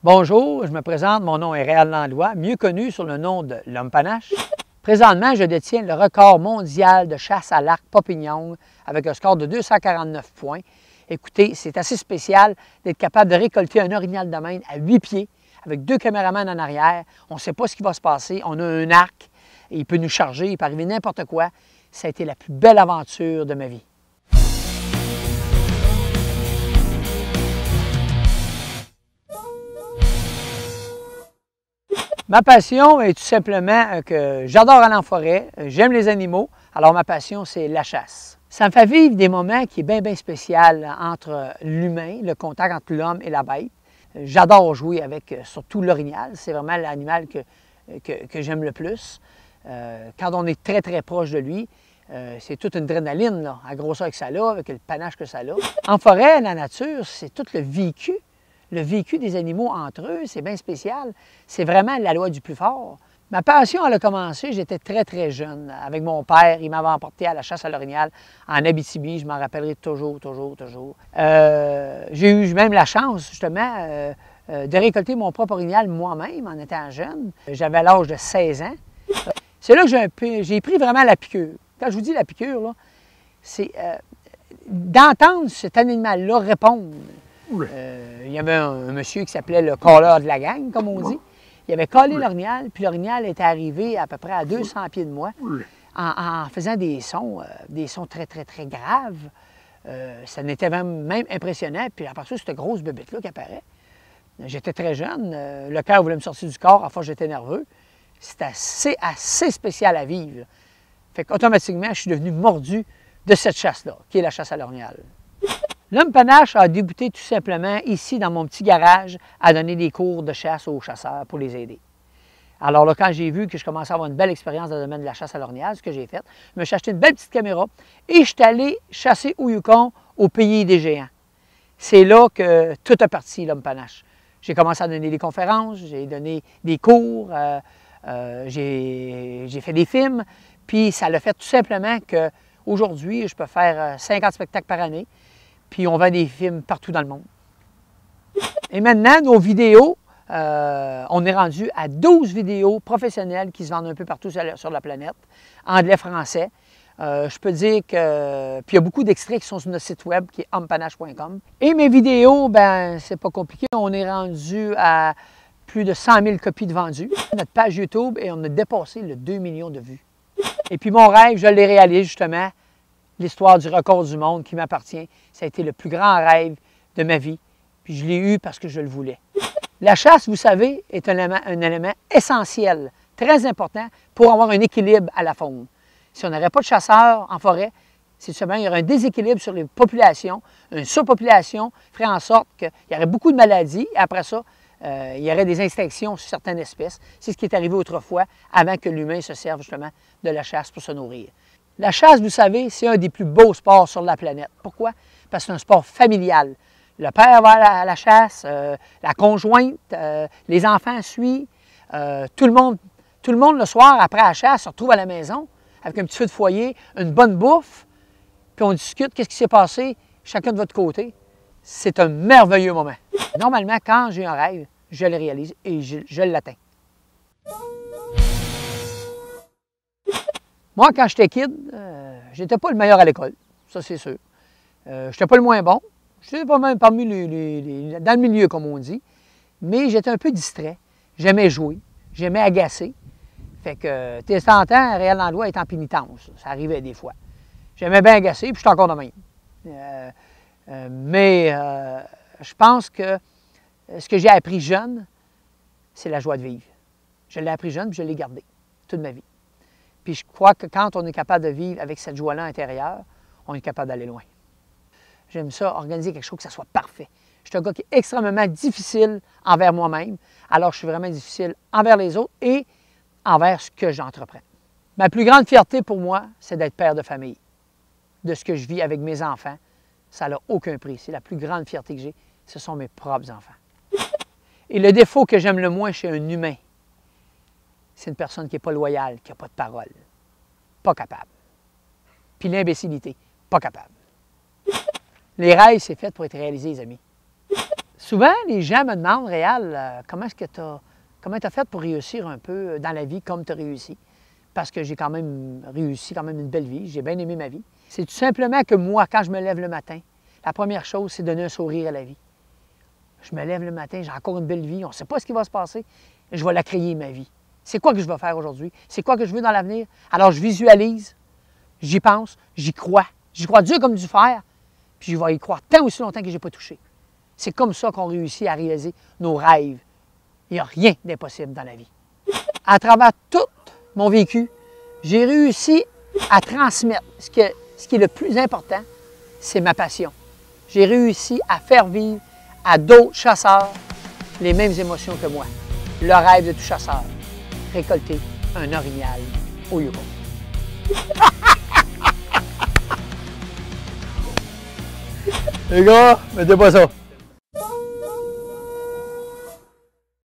Bonjour, je me présente, mon nom est Réal Landlois, mieux connu sous le nom de l'Homme Panache. Présentement, je détiens le record mondial de chasse à l'arc papillon avec un score de 249 points. Écoutez, c'est assez spécial d'être capable de récolter un orignal de Maine à 8 pieds avec 2 caméramans en arrière. On ne sait pas ce qui va se passer. On a un arc, et il peut nous charger, il peut arriver n'importe quoi. Ça a été la plus belle aventure de ma vie. Ma passion est tout simplement que j'adore aller en forêt, j'aime les animaux, alors ma passion, c'est la chasse. Ça me fait vivre des moments qui sont bien spéciaux entre l'humain, le contact entre l'homme et la bête. J'adore jouer avec surtout l'orignal, c'est vraiment l'animal que j'aime le plus. Quand on est très proche de lui, c'est toute une adrénaline, là, à grosseur que ça a, avec le panache que ça a. En forêt, la nature, c'est tout le vécu. Le vécu des animaux entre eux, c'est bien spécial. C'est vraiment la loi du plus fort. Ma passion, elle a commencé, j'étais très jeune. Avec mon père, il m'avait emporté à la chasse à l'orignal en Abitibi. Je m'en rappellerai toujours. J'ai eu même la chance, justement, de récolter mon propre orignal moi-même en étant jeune. J'avais l'âge de 16 ans. C'est là que j'ai pris vraiment la piqûre. Quand je vous dis la piqûre, là, c'est d'entendre cet animal-là répondre. Il y avait un monsieur qui s'appelait le colleur de la gang, comme on dit. Il avait collé l'orignal, puis l'orignal était arrivé à peu près à 200 pieds de moi en faisant des sons très graves. Ça n'était même impressionnant. Puis après ça, cette grosse bébête-là qui apparaît. J'étais très jeune, le cœur voulait me sortir du corps, à force j'étais nerveux. C'était assez spécial à vivre. Fait qu'automatiquement, je suis devenu mordu de cette chasse-là, qui est la chasse à l'orignal. L'Homme Panache a débuté tout simplement ici dans mon petit garage à donner des cours de chasse aux chasseurs pour les aider. Alors là, quand j'ai vu que je commençais à avoir une belle expérience dans le domaine de la chasse à l'orignal, ce que j'ai fait, je me suis acheté une belle petite caméra et je suis allé chasser au Yukon, au pays des géants. C'est là que tout est parti, l'Homme Panache. J'ai commencé à donner des conférences, j'ai donné des cours, j'ai fait des films, puis ça l'a fait tout simplement qu'aujourd'hui, je peux faire 50 spectacles par année. Puis on vend des films partout dans le monde. Et maintenant, nos vidéos, on est rendu à 12 vidéos professionnelles qui se vendent un peu partout sur la planète, anglais, français. Je peux dire que... Puis il y a beaucoup d'extraits qui sont sur notre site web qui est hommepanache.com. Et mes vidéos, ben c'est pas compliqué. On est rendu à plus de 100 000 copies de vendues. Notre page YouTube, et on a dépassé le 2 millions de vues. Et puis mon rêve, je l'ai réalisé justement. L'histoire du record du monde qui m'appartient, ça a été le plus grand rêve de ma vie. Puis je l'ai eu parce que je le voulais. La chasse, vous savez, est un élément essentiel, très important pour avoir un équilibre à la faune. Si on n'aurait pas de chasseurs en forêt, c'est seulement il y aurait un déséquilibre sur les populations, une surpopulation ferait en sorte qu'il y aurait beaucoup de maladies. Et après ça, il y aurait des extinctions sur certaines espèces. C'est ce qui est arrivé autrefois, avant que l'humain se serve justement de la chasse pour se nourrir. La chasse, vous savez, c'est un des plus beaux sports sur la planète. Pourquoi? Parce que c'est un sport familial. Le père va à la chasse, la conjointe, les enfants suivent. Tout le monde le soir, après la chasse, se retrouve à la maison avec un petit feu de foyer, une bonne bouffe, puis on discute qu'est-ce qui s'est passé, chacun de votre côté. C'est un merveilleux moment. Normalement, quand j'ai un rêve, je le réalise et je l'atteins. Moi, quand j'étais kid, j'étais pas le meilleur à l'école, ça c'est sûr. J'étais pas le moins bon, j'étais pas même parmi dans le milieu, comme on dit, mais j'étais un peu distrait. J'aimais jouer, j'aimais agacer. Fait que, de temps en temps, Réal Landlois est en pénitence, ça arrivait des fois. J'aimais bien agacer, puis je suis encore de même. Mais je pense que ce que j'ai appris jeune, c'est la joie de vivre. Je l'ai appris jeune, puis je l'ai gardé toute ma vie. Puis je crois que quand on est capable de vivre avec cette joie-là intérieure, on est capable d'aller loin. J'aime ça, organiser quelque chose que ça soit parfait. Je suis un gars qui est extrêmement difficile envers moi-même, alors je suis vraiment difficile envers les autres et envers ce que j'entreprends. Ma plus grande fierté pour moi, c'est d'être père de famille. De ce que je vis avec mes enfants, ça n'a aucun prix. C'est la plus grande fierté que j'ai, ce sont mes propres enfants. Et le défaut que j'aime le moins chez un humain, c'est une personne qui n'est pas loyale, qui n'a pas de parole. Pas capable. Puis l'imbécilité, pas capable. Les rêves, c'est fait pour être réalisé, les amis. Souvent, les gens me demandent, Réal, comment tu as fait pour réussir un peu dans la vie comme tu as réussi? Parce que j'ai quand même réussi quand même une belle vie, j'ai bien aimé ma vie. C'est tout simplement que moi, quand je me lève le matin, la première chose, c'est donner un sourire à la vie. Je me lève le matin, j'ai encore une belle vie, on ne sait pas ce qui va se passer, je vais la créer, ma vie. C'est quoi que je vais faire aujourd'hui? C'est quoi que je veux dans l'avenir? Alors, je visualise, j'y pense, j'y crois. J'y crois dur comme du fer, puis je vais y croire tant aussi longtemps que je n'ai pas touché. C'est comme ça qu'on réussit à réaliser nos rêves. Il n'y a rien d'impossible dans la vie. À travers tout mon vécu, j'ai réussi à transmettre ce qui est le plus important, c'est ma passion. J'ai réussi à faire vivre à d'autres chasseurs les mêmes émotions que moi. Le rêve de tout chasseur, récolter un orignal au Yukon. Les gars, mettez pas ça.